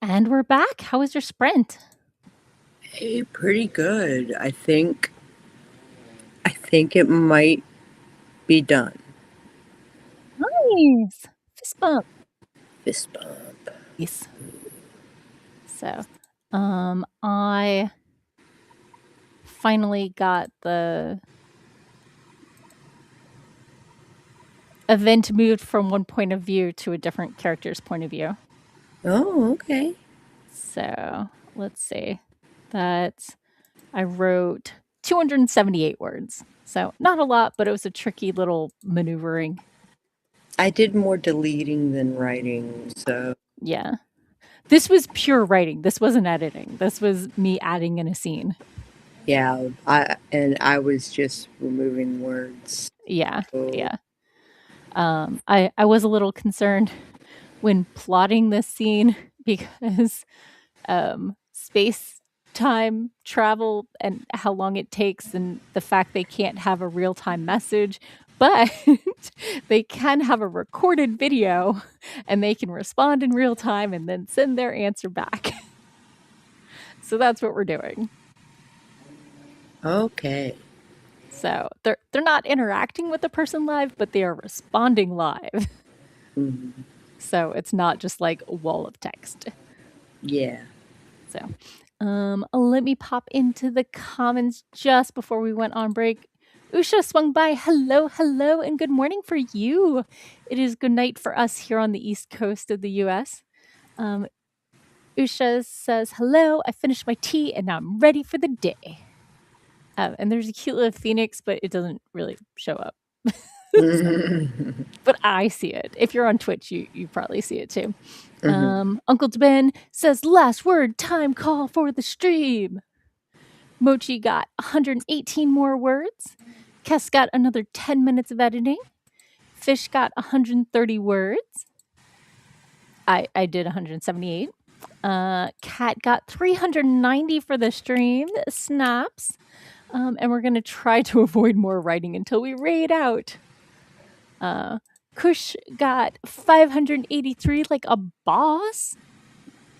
And we're back. How was your sprint? Hey, pretty good. I think it might be done. Nice. Fist bump. Fist bump. Yes. So, I finally got the event moved from one point of view to a different character's point of view. Oh, okay. So, let's see. That's I wrote 278 words. So, not a lot, but it was a tricky little maneuvering. I did more deleting than writing, so Yeah. This was pure writing. This wasn't editing. This was me adding in a scene. yeah, I was just removing words. Yeah. So Yeah. I was a little concerned when plotting this scene because space time travel and how long it takes and the fact they can't have a real-time message, but they can have a recorded video and they can respond in real time and then send their answer back. So that's what we're doing. okay. So they're not interacting with the person live, but they are responding live. Mhm. So it's not just like a wall of text. Yeah. So let me pop into the comments just before we went on break. Usha swung by. Hello, hello, and good morning for you. It is good night for us here on the East Coast of the US. Usha says, hello, I finished my tea and now I'm ready for the day. And there's a cute little phoenix, but it doesn't really show up. But I see it. If you're on Twitch, you probably see it too. Uncle Ben says, last word, time call for the stream. Mochi got 118 more words. Kess got another 10 minutes of editing. Fish got 130 words. I did 178. Cat got 390 for the stream. Snaps. And we're going to try to avoid more writing until we raid out. Kush got 583 like a boss.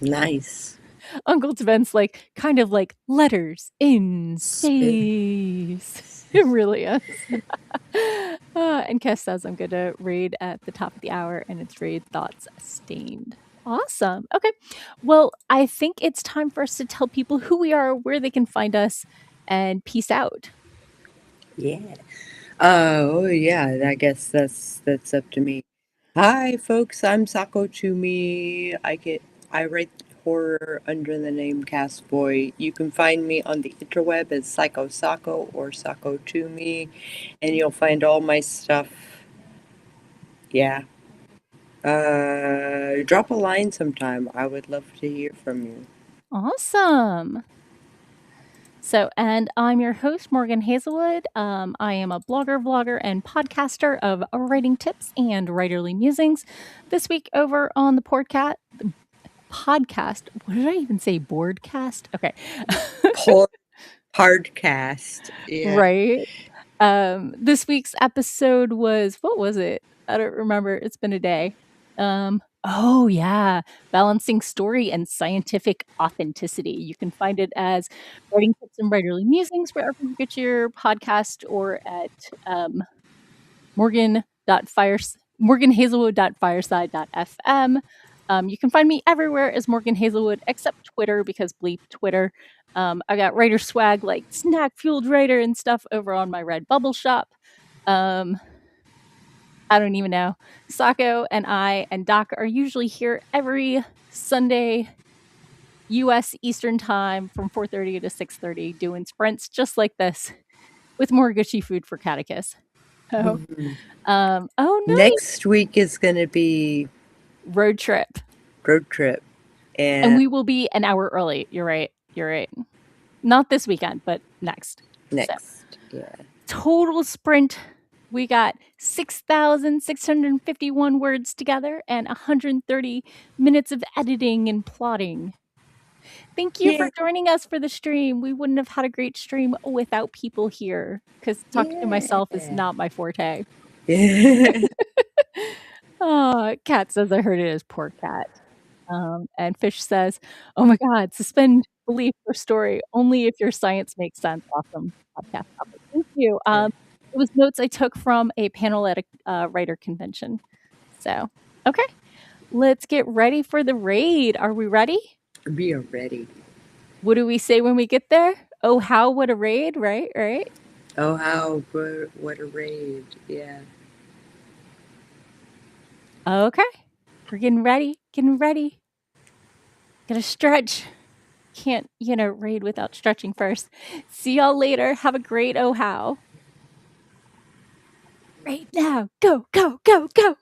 Nice. Uncle Ben's like kind of like letters in space. It really is. And Kess says I'm going to raid at the top of the hour, and it's raid thoughts stained. Awesome. Okay. Well, I think it's time for us to tell people who we are, where they can find us, and peace out. Yeah. Oh yeah, I guess that's up to me. Hi folks, I'm Sako Tumi. I write horror under the name Cass Voit. You can find me on the interweb as Psycho Sako or Sako Tumi, and you'll find all my stuff. Yeah. Drop a line sometime. I would love to hear from you. Awesome. So, and I'm your host, Morgan Hazelwood. I am a blogger, vlogger, and podcaster of writing tips and writerly musings. This week over on the podcast. What did I even say? Boardcast? Okay. Hardcast. Yeah. Right. This week's episode was, what was it? I don't remember. It's been a day. Oh yeah, balancing story and scientific authenticity. You can find it as writing tips and writerly musings wherever you get your podcast, or at morganhazelwood.fireside.fm. You can find me everywhere as Morgan Hazelwood except Twitter, because bleep Twitter. I got writer swag like snack fueled writer and stuff over on my Redbubble shop. I don't even know. Sako and I and Doc are usually here every Sunday, US Eastern time from 4:30 to 6:30 doing sprints just like this with more gushy food for Catechus. So, oh, nice. Next week is going to be Road trip. And we will be an hour early. You're right. Not this weekend, but next. next. So, yeah. Total sprint, we got 6,651 words together and 130 minutes of editing and plotting. Thank you for joining us for the stream. We wouldn't have had a great stream without people here, because talking to myself is not my forte. Oh, Cat says I heard it as poor cat. And Fish says, "Oh my god, suspend belief for story only if your science makes sense." Awesome podcast topic. Thank you. Yeah. It was notes I took from a panel at a writer convention. So, okay, let's get ready for the raid. Are we ready? We are ready. What do we say when we get there? Oh, how, what a raid, right? Right? Oh, how, what a raid. Yeah. Okay, we're getting ready, getting ready. Gotta stretch. Can't, raid without stretching first. See y'all later. Have a great oh how. Right now. Go, go, go, go.